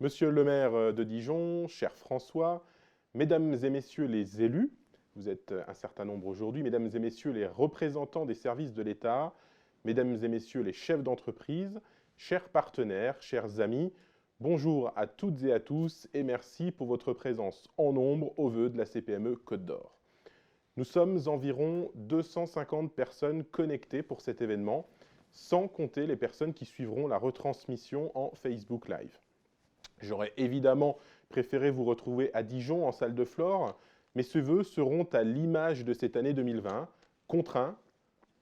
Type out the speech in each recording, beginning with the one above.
Monsieur le maire de Dijon, cher François, mesdames et messieurs les élus, vous êtes un certain nombre aujourd'hui, mesdames et messieurs les représentants des services de l'État, mesdames et messieurs les chefs d'entreprise, chers partenaires, chers amis, bonjour à toutes et à tous et merci pour votre présence en nombre aux vœux de la CPME Côte d'Or. Nous sommes environ 250 personnes connectées pour cet événement, sans compter les personnes qui suivront la retransmission en Facebook Live. J'aurais évidemment préféré vous retrouver à Dijon, en salle de Flore, mais ces vœux seront à l'image de cette année 2020, contraints,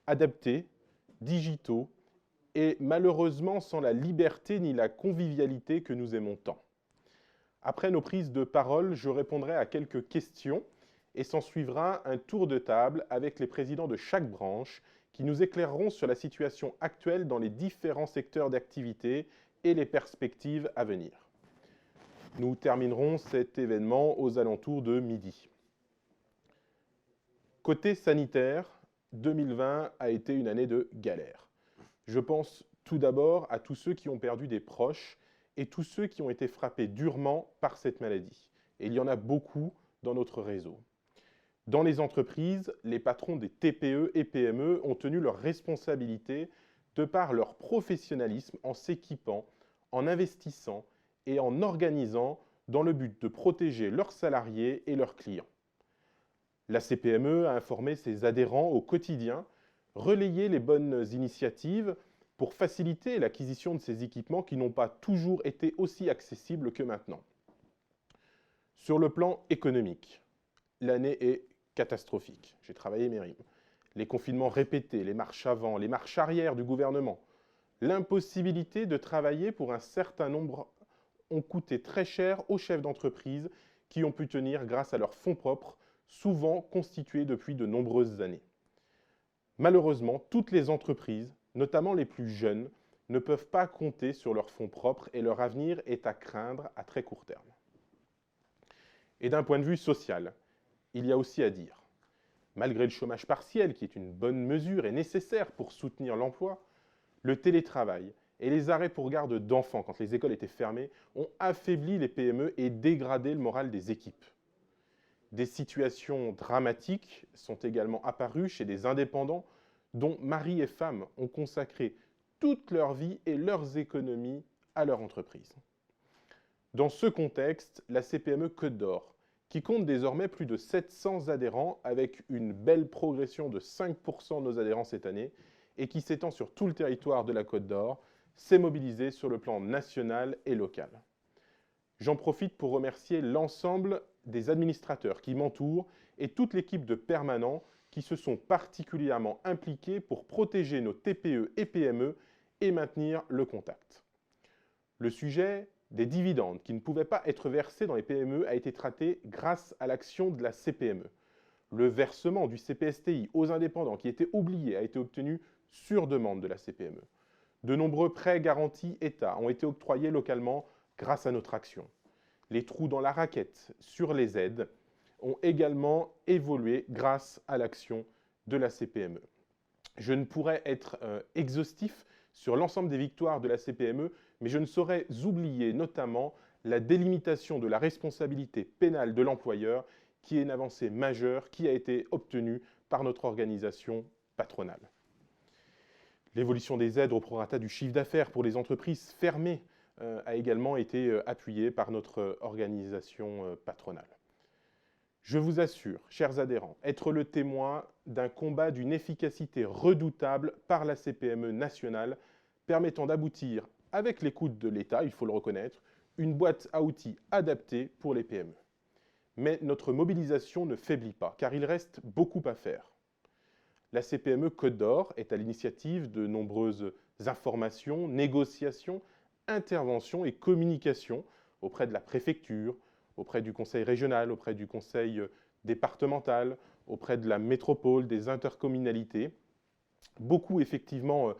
adaptés, digitaux, et malheureusement sans la liberté ni la convivialité que nous aimons tant. Après nos prises de parole, je répondrai à quelques questions et s'en suivra un tour de table avec les présidents de chaque branche qui nous éclaireront sur la situation actuelle dans les différents secteurs d'activité et les perspectives à venir. Nous terminerons cet événement aux alentours de midi. Côté sanitaire, 2020 a été une année de galère. Je pense tout d'abord à tous ceux qui ont perdu des proches et tous ceux qui ont été frappés durement par cette maladie. Et il y en a beaucoup dans notre réseau. Dans les entreprises, les patrons des TPE et PME ont tenu leurs responsabilités de par leur professionnalisme en s'équipant, en investissant et en organisant dans le but de protéger leurs salariés et leurs clients. La CPME a informé ses adhérents au quotidien, relayé les bonnes initiatives pour faciliter l'acquisition de ces équipements qui n'ont pas toujours été aussi accessibles que maintenant. Sur le plan économique, l'année est catastrophique. J'ai travaillé mes rimes. Les confinements répétés, les marches avant, les marches arrière du gouvernement, l'impossibilité de travailler pour un certain nombre ont coûté très cher aux chefs d'entreprise qui ont pu tenir grâce à leurs fonds propres, souvent constitués depuis de nombreuses années. Malheureusement, toutes les entreprises, notamment les plus jeunes, ne peuvent pas compter sur leurs fonds propres et leur avenir est à craindre à très court terme. Et d'un point de vue social, il y a aussi à dire. Malgré le chômage partiel, qui est une bonne mesure et nécessaire pour soutenir l'emploi, le télétravail et les arrêts pour garde d'enfants quand les écoles étaient fermées ont affaibli les PME et dégradé le moral des équipes. Des situations dramatiques sont également apparues chez des indépendants dont mari et femme ont consacré toute leur vie et leurs économies à leur entreprise. Dans ce contexte, la CPME Côte d'Or, qui compte désormais plus de 700 adhérents avec une belle progression de 5% de nos adhérents cette année et qui s'étend sur tout le territoire de la Côte d'Or, s'est mobilisée sur le plan national et local. J'en profite pour remercier l'ensemble des administrateurs qui m'entourent et toute l'équipe de permanents qui se sont particulièrement impliqués pour protéger nos TPE et PME et maintenir le contact. Le sujet des dividendes qui ne pouvaient pas être versés dans les PME a été traité grâce à l'action de la CPME. Le versement du CPSTI aux indépendants qui était oublié a été obtenu sur demande de la CPME. De nombreux prêts garantis État ont été octroyés localement grâce à notre action. Les trous dans la raquette sur les aides ont également évolué grâce à l'action de la CPME. Je ne pourrais être exhaustif sur l'ensemble des victoires de la CPME, mais je ne saurais oublier notamment la délimitation de la responsabilité pénale de l'employeur, qui est une avancée majeure qui a été obtenue par notre organisation patronale. L'évolution des aides au prorata du chiffre d'affaires pour les entreprises fermées a également été appuyée par notre organisation patronale. Je vous assure, chers adhérents, être le témoin d'un combat d'une efficacité redoutable par la CPME nationale, permettant d'aboutir, avec l'écoute de l'État, il faut le reconnaître, une boîte à outils adaptée pour les PME. Mais notre mobilisation ne faiblit pas, car il reste beaucoup à faire. La CPME Côte d'Or est à l'initiative de nombreuses informations, négociations, interventions et communications auprès de la préfecture, auprès du conseil régional, auprès du conseil départemental, auprès de la métropole, des intercommunalités. Beaucoup effectivement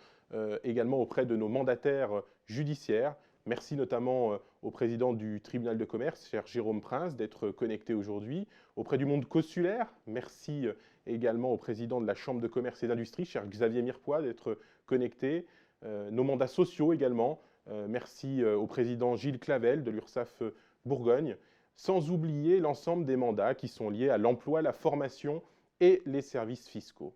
également auprès de nos mandataires judiciaires. Merci notamment au président du tribunal de commerce, cher Jérôme Prince, d'être connecté aujourd'hui. Auprès du monde consulaire, merci également au président de la Chambre de commerce et d'industrie, cher Xavier Mirepoix, d'être connecté. Nos mandats sociaux également, Merci au président Gilles Clavel de l'URSSAF Bourgogne, sans oublier l'ensemble des mandats qui sont liés à l'emploi, la formation et les services fiscaux.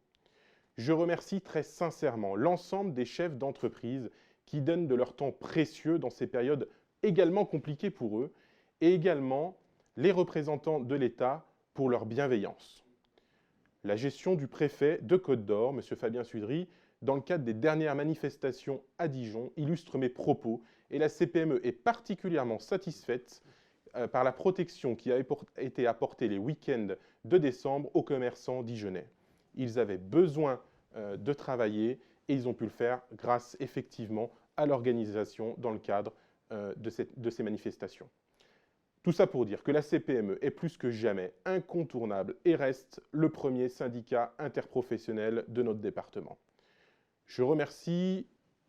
Je remercie très sincèrement l'ensemble des chefs d'entreprise qui donnent de leur temps précieux dans ces périodes également compliquées pour eux, et également les représentants de l'État pour leur bienveillance. La gestion du préfet de Côte-d'Or, M. Fabien Sudry, dans le cadre des dernières manifestations à Dijon, illustre mes propos, et la CPME est particulièrement satisfaite par la protection qui a été apportée les week-ends de décembre aux commerçants dijonnais. Ils avaient besoin de travailler et ils ont pu le faire grâce effectivement à l'organisation dans le cadre de ces manifestations. Tout ça pour dire que la CPME est plus que jamais incontournable et reste le premier syndicat interprofessionnel de notre département. Je remercie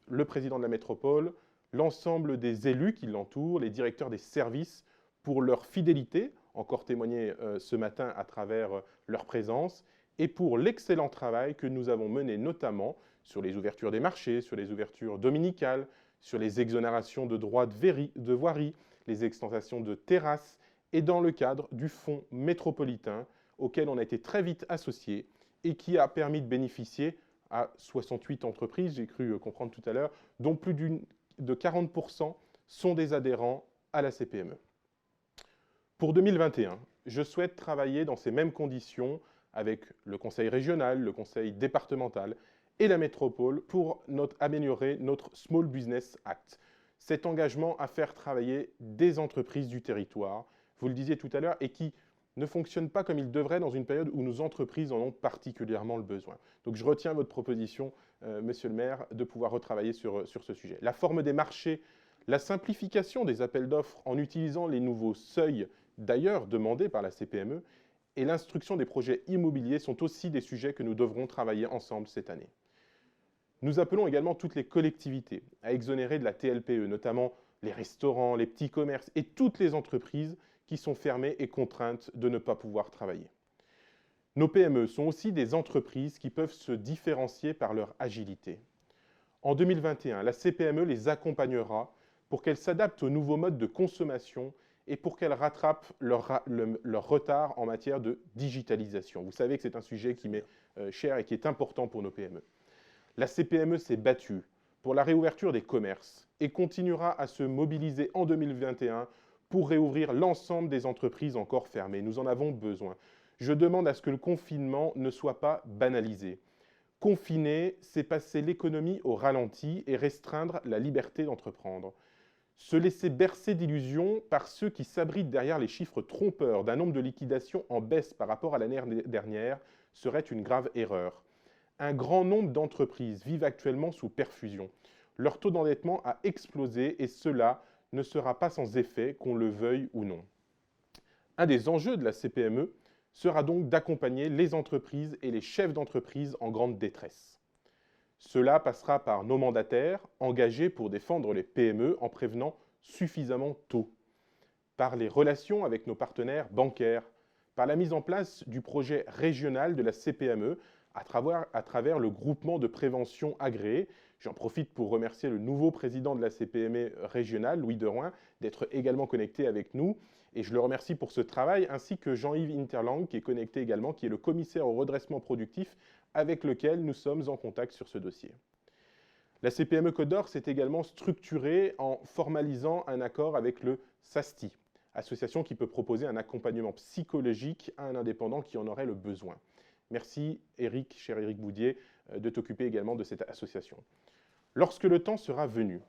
le président de la métropole, l'ensemble des élus qui l'entourent, les directeurs des services pour leur fidélité, encore témoignée ce matin à travers leur présence, et pour l'excellent travail que nous avons mené notamment sur les ouvertures des marchés, sur les ouvertures dominicales, sur les exonérations de droits de voirie, les extensions de terrasses, et dans le cadre du fonds métropolitain auquel on a été très vite associé et qui a permis de bénéficier à 68 entreprises, j'ai cru comprendre tout à l'heure, dont plus de 40% sont des adhérents à la CPME. Pour 2021, je souhaite travailler dans ces mêmes conditions avec le conseil régional, le conseil départemental et la métropole pour améliorer notre Small Business Act. Cet engagement à faire travailler des entreprises du territoire, vous le disiez tout à l'heure, et qui ne fonctionnent pas comme il devrait dans une période où nos entreprises en ont particulièrement le besoin. Donc je retiens votre proposition, Monsieur le maire, de pouvoir retravailler sur ce sujet. La forme des marchés, la simplification des appels d'offres en utilisant les nouveaux seuils, d'ailleurs demandés par la CPME, et l'instruction des projets immobiliers sont aussi des sujets que nous devrons travailler ensemble cette année. Nous appelons également toutes les collectivités à exonérer de la TLPE, notamment les restaurants, les petits commerces et toutes les entreprises qui sont fermées et contraintes de ne pas pouvoir travailler. Nos PME sont aussi des entreprises qui peuvent se différencier par leur agilité. En 2021, la CPME les accompagnera pour qu'elles s'adaptent aux nouveaux modes de consommation et pour qu'elles rattrapent leur retard en matière de digitalisation. Vous savez que c'est un sujet qui m'est cher et qui est important pour nos PME. La CPME s'est battue pour la réouverture des commerces et continuera à se mobiliser en 2021 pour réouvrir l'ensemble des entreprises encore fermées. Nous en avons besoin. Je demande à ce que le confinement ne soit pas banalisé. Confiner, c'est passer l'économie au ralenti et restreindre la liberté d'entreprendre. Se laisser bercer d'illusions par ceux qui s'abritent derrière les chiffres trompeurs d'un nombre de liquidations en baisse par rapport à l'année dernière serait une grave erreur. Un grand nombre d'entreprises vivent actuellement sous perfusion. Leur taux d'endettement a explosé et cela ne sera pas sans effet, qu'on le veuille ou non. Un des enjeux de la CPME sera donc d'accompagner les entreprises et les chefs d'entreprise en grande détresse. Cela passera par nos mandataires engagés pour défendre les PME en prévenant suffisamment tôt, par les relations avec nos partenaires bancaires, par la mise en place du projet régional de la CPME à travers le groupement de prévention agréé. J'en profite pour remercier le nouveau président de la CPME régionale, Louis Deroin, d'être également connecté avec nous. Et je le remercie pour ce travail, ainsi que Jean-Yves Interlang, qui est connecté également, qui est le commissaire au redressement productif, avec lequel nous sommes en contact sur ce dossier. La CPME Côte-d'Or s'est également structurée en formalisant un accord avec le SASTI, association qui peut proposer un accompagnement psychologique à un indépendant qui en aurait le besoin. Merci Eric, cher Eric Boudier, de t'occuper également de cette association. Lorsque le temps sera venu,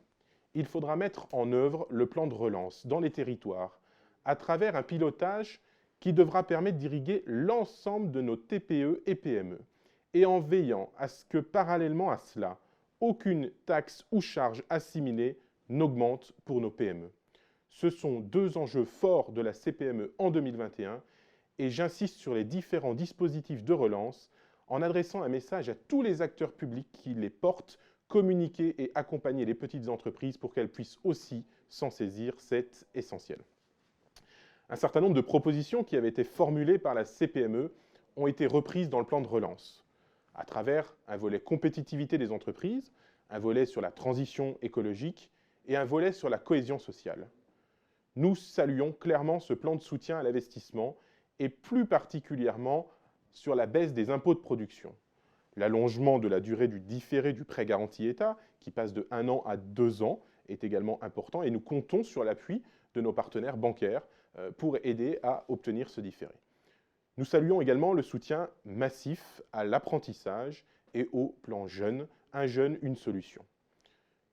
il faudra mettre en œuvre le plan de relance dans les territoires à travers un pilotage qui devra permettre d'irriguer l'ensemble de nos TPE et PME et en veillant à ce que parallèlement à cela, aucune taxe ou charge assimilée n'augmente pour nos PME. Ce sont deux enjeux forts de la CPME en 2021 et j'insiste sur les différents dispositifs de relance en adressant un message à tous les acteurs publics qui les portent, communiquer et accompagner les petites entreprises pour qu'elles puissent aussi s'en saisir, c'est essentiel. Un certain nombre de propositions qui avaient été formulées par la CPME ont été reprises dans le plan de relance, à travers un volet compétitivité des entreprises, un volet sur la transition écologique et un volet sur la cohésion sociale. Nous saluons clairement ce plan de soutien à l'investissement et plus particulièrement sur la baisse des impôts de production. L'allongement de la durée du différé du prêt garanti État, qui passe de 1 an à 2 ans, est également important et nous comptons sur l'appui de nos partenaires bancaires pour aider à obtenir ce différé. Nous saluons également le soutien massif à l'apprentissage et au plan jeune, un jeune, une solution.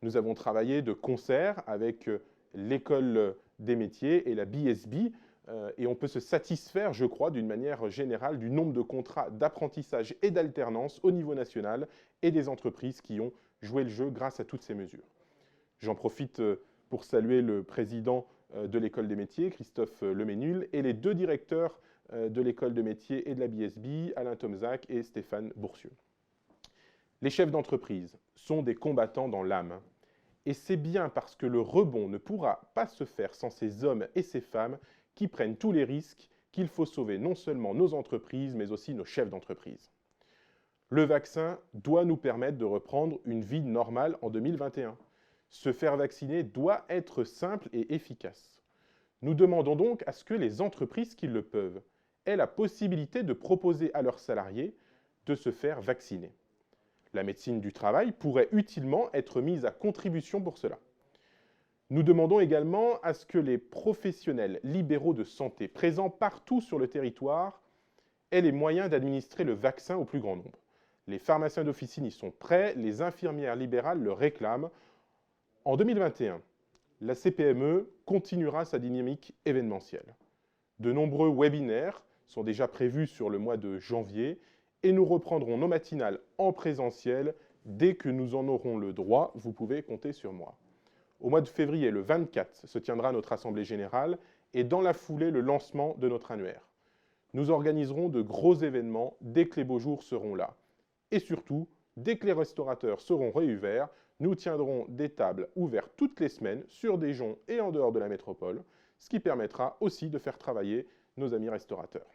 Nous avons travaillé de concert avec l'école des métiers et la BSB, et on peut se satisfaire, je crois, d'une manière générale, du nombre de contrats d'apprentissage et d'alternance au niveau national et des entreprises qui ont joué le jeu grâce à toutes ces mesures. J'en profite pour saluer le président de l'école des métiers, Christophe Leménul, et les 2 directeurs de l'école de métiers et de la BSB, Alain Tomzac et Stéphane Bourcieux. Les chefs d'entreprise sont des combattants dans l'âme. Et c'est bien parce que le rebond ne pourra pas se faire sans ces hommes et ces femmes qui prennent tous les risques qu'il faut sauver non seulement nos entreprises, mais aussi nos chefs d'entreprise. Le vaccin doit nous permettre de reprendre une vie normale en 2021. Se faire vacciner doit être simple et efficace. Nous demandons donc à ce que les entreprises qui le peuvent aient la possibilité de proposer à leurs salariés de se faire vacciner. La médecine du travail pourrait utilement être mise à contribution pour cela. Nous demandons également à ce que les professionnels libéraux de santé présents partout sur le territoire aient les moyens d'administrer le vaccin au plus grand nombre. Les pharmaciens d'officine y sont prêts, les infirmières libérales le réclament. En 2021, la CPME continuera sa dynamique événementielle. De nombreux webinaires sont déjà prévus sur le mois de janvier et nous reprendrons nos matinales en présentiel dès que nous en aurons le droit. Vous pouvez compter sur moi. Au mois de février, le 24, se tiendra notre Assemblée générale et dans la foulée, le lancement de notre annuaire. Nous organiserons de gros événements dès que les beaux jours seront là. Et surtout, dès que les restaurateurs seront réouverts, nous tiendrons des tables ouvertes toutes les semaines sur des joncs et en dehors de la métropole, ce qui permettra aussi de faire travailler nos amis restaurateurs.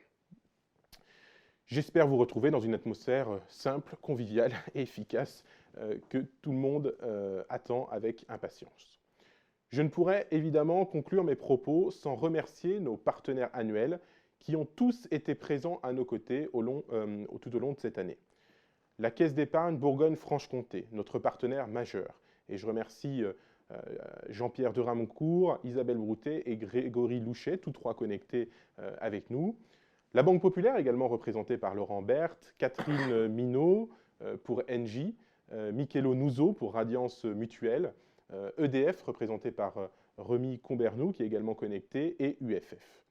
J'espère vous retrouver dans une atmosphère simple, conviviale et efficace que tout le monde attend avec impatience. Je ne pourrais évidemment conclure mes propos sans remercier nos partenaires annuels qui ont tous été présents à nos côtés tout au long de cette année. La Caisse d'épargne Bourgogne-Franche-Comté, notre partenaire majeur, et je remercie Jean-Pierre de Ramoncourt, Isabelle Broutet et Grégory Louchet, tous 3 connectés avec nous. La Banque Populaire, également représentée par Laurent Berthe, Catherine Minot pour Engie, Michelo Nuzzo pour Radiance Mutuelle, EDF, représenté par Remy Combernou, qui est également connecté, et UFF.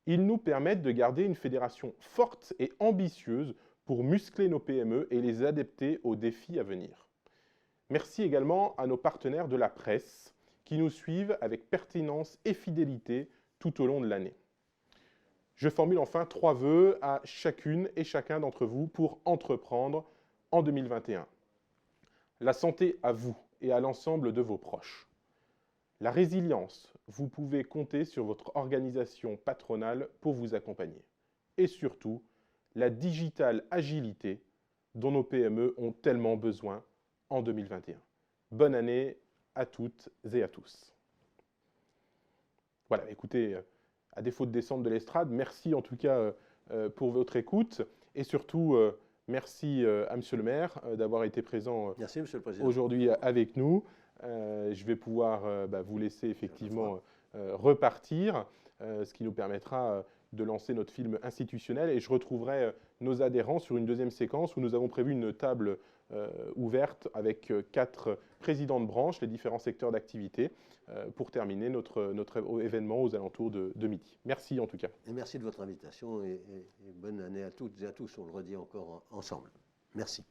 Ils nous permettent de garder une fédération forte et ambitieuse pour muscler nos PME et les adapter aux défis à venir. Merci également à nos partenaires de la presse qui nous suivent avec pertinence et fidélité tout au long de l'année. Je formule enfin 3 vœux à chacune et chacun d'entre vous pour entreprendre en 2021. La santé à vous et à l'ensemble de vos proches. La résilience, vous pouvez compter sur votre organisation patronale pour vous accompagner. Et surtout, la digital agilité dont nos PME ont tellement besoin en 2021. Bonne année à toutes et à tous. Voilà, écoutez, à défaut de descendre de l'estrade, merci en tout cas pour votre écoute et surtout merci à Monsieur le maire d'avoir été présent aujourd'hui avec nous. Je vais pouvoir vous laisser effectivement repartir, ce qui nous permettra de lancer notre film institutionnel et je retrouverai nos adhérents sur une deuxième séquence où nous avons prévu une table ouverte avec 4 présidents de branche, les différents secteurs d'activité, pour terminer notre événement aux alentours de midi. Merci en tout cas. Et merci de votre invitation et bonne année à toutes et à tous, on le redit encore ensemble. Merci.